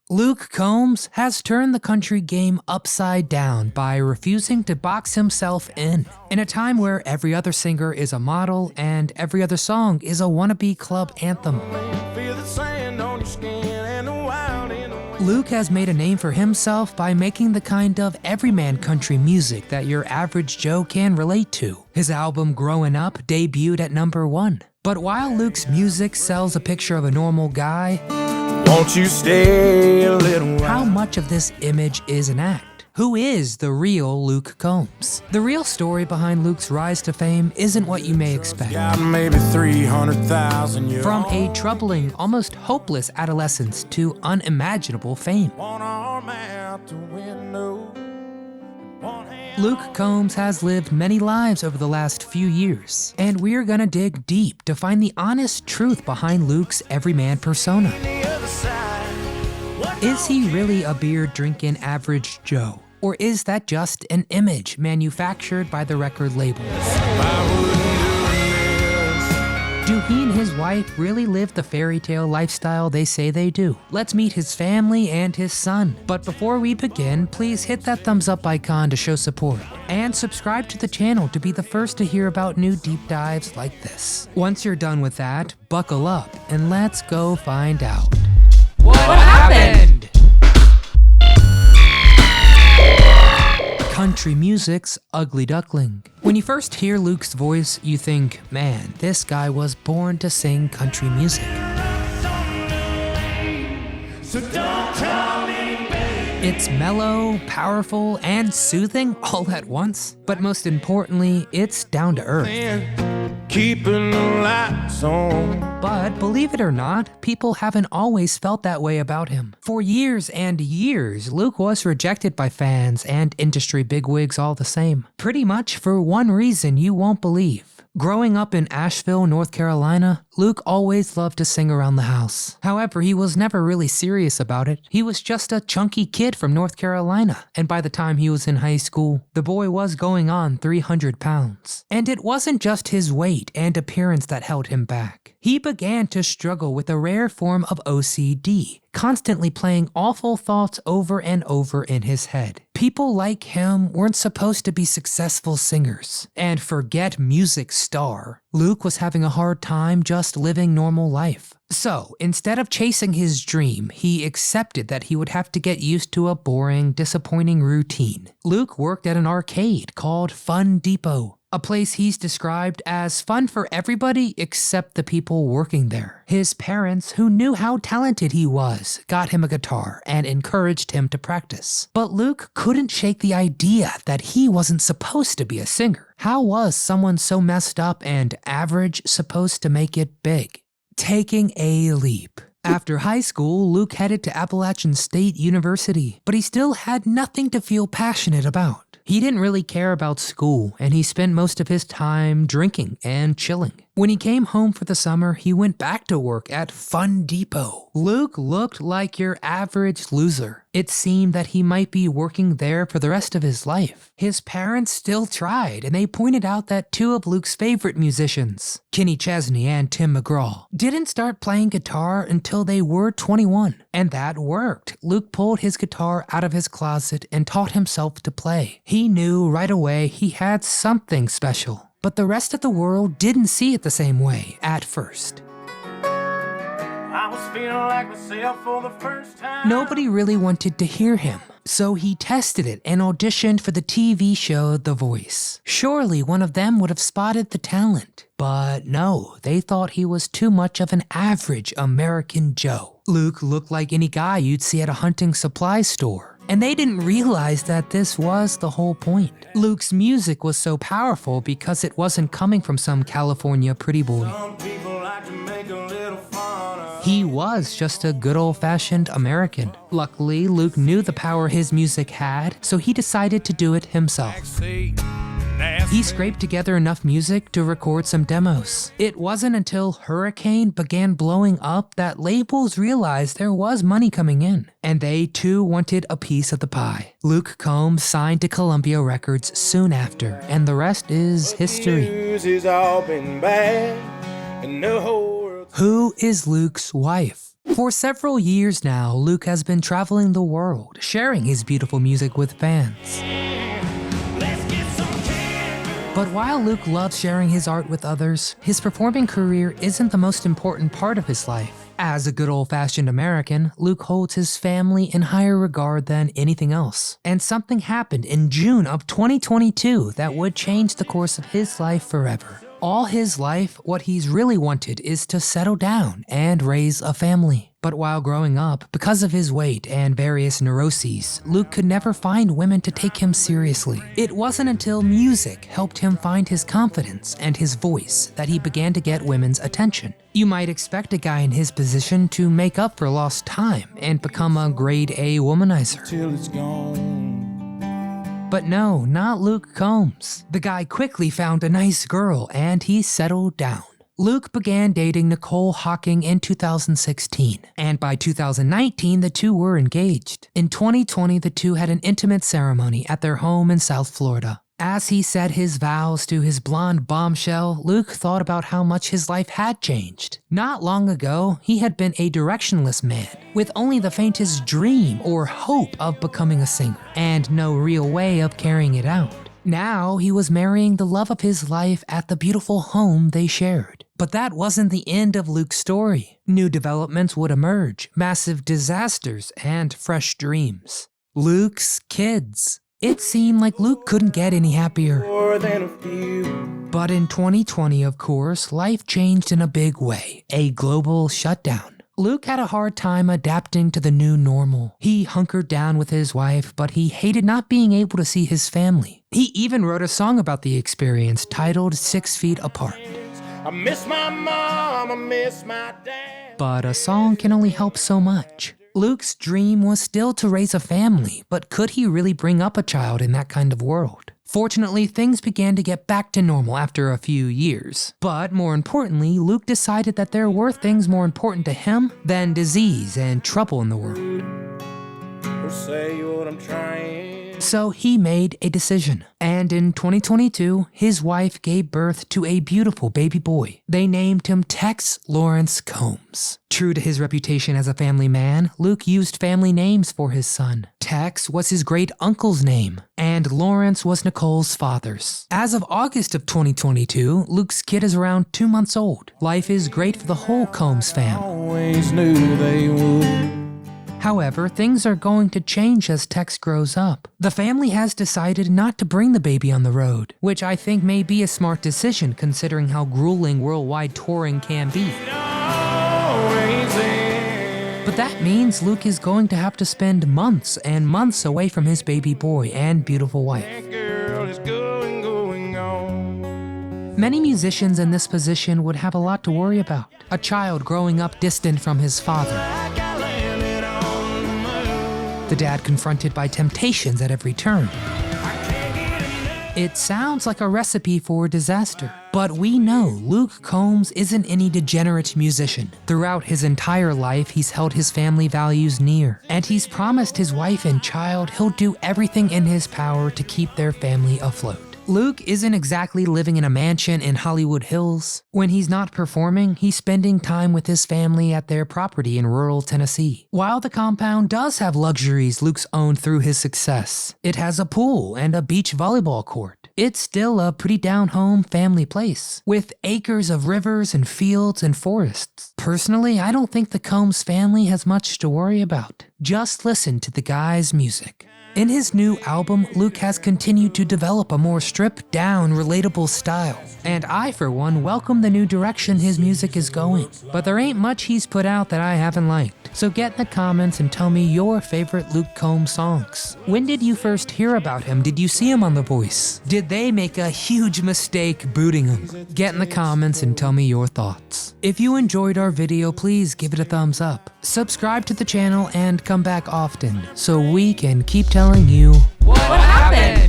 Luke Combs has turned the country game upside down by refusing to box himself in a time where every other singer is a model and every other song is a wannabe club anthem. Luke has made a name for himself by making the kind of everyman country music that your average Joe can relate to. His album Growing Up debuted at #1. But while Luke's music sells a picture of a normal guy, won't you stay a little while? How much of this image is an act? Who is the real Luke Combs? The real story behind Luke's rise to fame isn't what you may expect. Maybe 300,000 years. From a troubling, almost hopeless adolescence to unimaginable fame. Luke Combs has lived many lives over the last few years, and we're gonna dig deep to find the honest truth behind Luke's everyman persona. Is he really a beer-drinking average Joe? Or is that just an image manufactured by the record labels? Do he and his wife really live the fairy tale lifestyle they say they do? Let's meet his family and his son. But before we begin, please hit that thumbs up icon to show support. And subscribe to the channel to be the first to hear about new deep dives like this. Once you're done with that, buckle up and let's go find out. What happened? Country music's ugly duckling. When you first hear Luke's voice, you think, man, this guy was born to sing country music. So don't tell me, baby. It's mellow, powerful, and soothing all at once. But most importantly, it's down to earth. Keeping the lights on. But believe it or not, people haven't always felt that way about him. For years and years, Luke was rejected by fans and industry bigwigs all the same. Pretty much for one reason you won't believe. Growing up in Asheville, North Carolina, Luke always loved to sing around the house. However, he was never really serious about it. He was just a chunky kid from North Carolina, and by the time he was in high school, the boy was going on 300 pounds. And it wasn't just his weight and appearance that held him back. He began to struggle with a rare form of OCD, constantly playing awful thoughts over and over in his head. People like him weren't supposed to be successful singers. And forget music star. Luke was having a hard time just living normal life. So, instead of chasing his dream, he accepted that he would have to get used to a boring, disappointing routine. Luke worked at an arcade called Fun Depot, a place he's described as fun for everybody except the people working there. His parents, who knew how talented he was, got him a guitar and encouraged him to practice. But Luke couldn't shake the idea that he wasn't supposed to be a singer. How was someone so messed up and average supposed to make it big? Taking a leap. After high school, Luke headed to Appalachian State University, but he still had nothing to feel passionate about. He didn't really care about school, and he spent most of his time drinking and chilling. When he came home for the summer, he went back to work at Fun Depot. Luke looked like your average loser. It seemed that he might be working there for the rest of his life. His parents still tried, and they pointed out that two of Luke's favorite musicians, Kenny Chesney and Tim McGraw, didn't start playing guitar until they were 21. And that worked. Luke pulled his guitar out of his closet and taught himself to play. He knew right away he had something special. But the rest of the world didn't see it the same way at first. I was feeling like myself for the first time. Nobody really wanted to hear him, so he tested it and auditioned for the TV show The Voice. Surely one of them would have spotted the talent. But no, they thought he was too much of an average American Joe. Luke looked like any guy you'd see at a hunting supply store. And they didn't realize that this was the whole point. Luke's music was so powerful because it wasn't coming from some California pretty boy. He was just a good old-fashioned American. Luckily, Luke knew the power his music had, so he decided to do it himself. He scraped together enough music to record some demos. It wasn't until Hurricane began blowing up that labels realized there was money coming in, and they too wanted a piece of the pie. Luke Combs signed to Columbia Records soon after, and the rest is history. Who is Luke's wife? For several years now, Luke has been traveling the world, sharing his beautiful music with fans. But while Luke loves sharing his art with others, his performing career isn't the most important part of his life. As a good old-fashioned American, Luke holds his family in higher regard than anything else. And something happened in June of 2022 that would change the course of his life forever. All his life, what he's really wanted is to settle down and raise a family. But while growing up, because of his weight and various neuroses, Luke could never find women to take him seriously. It wasn't until music helped him find his confidence and his voice that he began to get women's attention. You might expect a guy in his position to make up for lost time and become a grade A womanizer. Till it's gone. But no, not Luke Combs. The guy quickly found a nice girl and he settled down. Luke began dating Nicole Hawking in 2016, and by 2019 the two were engaged. In 2020 the two had an intimate ceremony at their home in South Florida. As he said his vows to his blonde bombshell, Luke thought about how much his life had changed. Not long ago, he had been a directionless man, with only the faintest dream or hope of becoming a singer, and no real way of carrying it out. Now he was marrying the love of his life at the beautiful home they shared. But that wasn't the end of Luke's story. New developments would emerge, massive disasters, and fresh dreams. Luke's kids. It seemed like Luke couldn't get any happier. More than a few. But in 2020, of course, life changed in a big way. A global shutdown. Luke had a hard time adapting to the new normal. He hunkered down with his wife, but he hated not being able to see his family. He even wrote a song about the experience titled 6 Feet Apart. I miss my mom, I miss my dad. But a song can only help so much. Luke's dream was still to raise a family, but could he really bring up a child in that kind of world? Fortunately, things began to get back to normal after a few years. But more importantly, Luke decided that there were things more important to him than disease and trouble in the world. Don't say what I'm trying. So he made a decision. And in 2022, his wife gave birth to a beautiful baby boy. They named him Tex Lawrence Combs. True to his reputation as a family man, Luke used family names for his son. Tex was his great uncle's name, and Lawrence was Nicole's father's. As of August of 2022, Luke's kid is around 2 months old. Life is great for the whole Combs family. Always knew they would. However, things are going to change as Tex grows up. The family has decided not to bring the baby on the road, which I think may be a smart decision considering how grueling worldwide touring can be. But that means Luke is going to have to spend months and months away from his baby boy and beautiful wife. Many musicians in this position would have a lot to worry about. A child growing up distant from his father. The dad confronted by temptations at every turn. It sounds like a recipe for disaster. But we know Luke Combs isn't any degenerate musician. Throughout his entire life, he's held his family values near. And he's promised his wife and child he'll do everything in his power to keep their family afloat. Luke isn't exactly living in a mansion in Hollywood Hills. When he's not performing, he's spending time with his family at their property in rural Tennessee. While the compound does have luxuries Luke's owned through his success, it has a pool and a beach volleyball court. It's still a pretty down-home family place, with acres of rivers and fields and forests. Personally, I don't think the Combs family has much to worry about. Just listen to the guy's music. In his new album, Luke has continued to develop a more stripped-down, relatable style. And I, for one, welcome the new direction his music is going. But there ain't much he's put out that I haven't liked. So get in the comments and tell me your favorite Luke Combs songs. When did you first hear about him? Did you see him on The Voice? Did they make a huge mistake booting him? Get in the comments and tell me your thoughts. If you enjoyed our video, please give it a thumbs up. Subscribe to the channel and come back often so we can keep telling you what happened.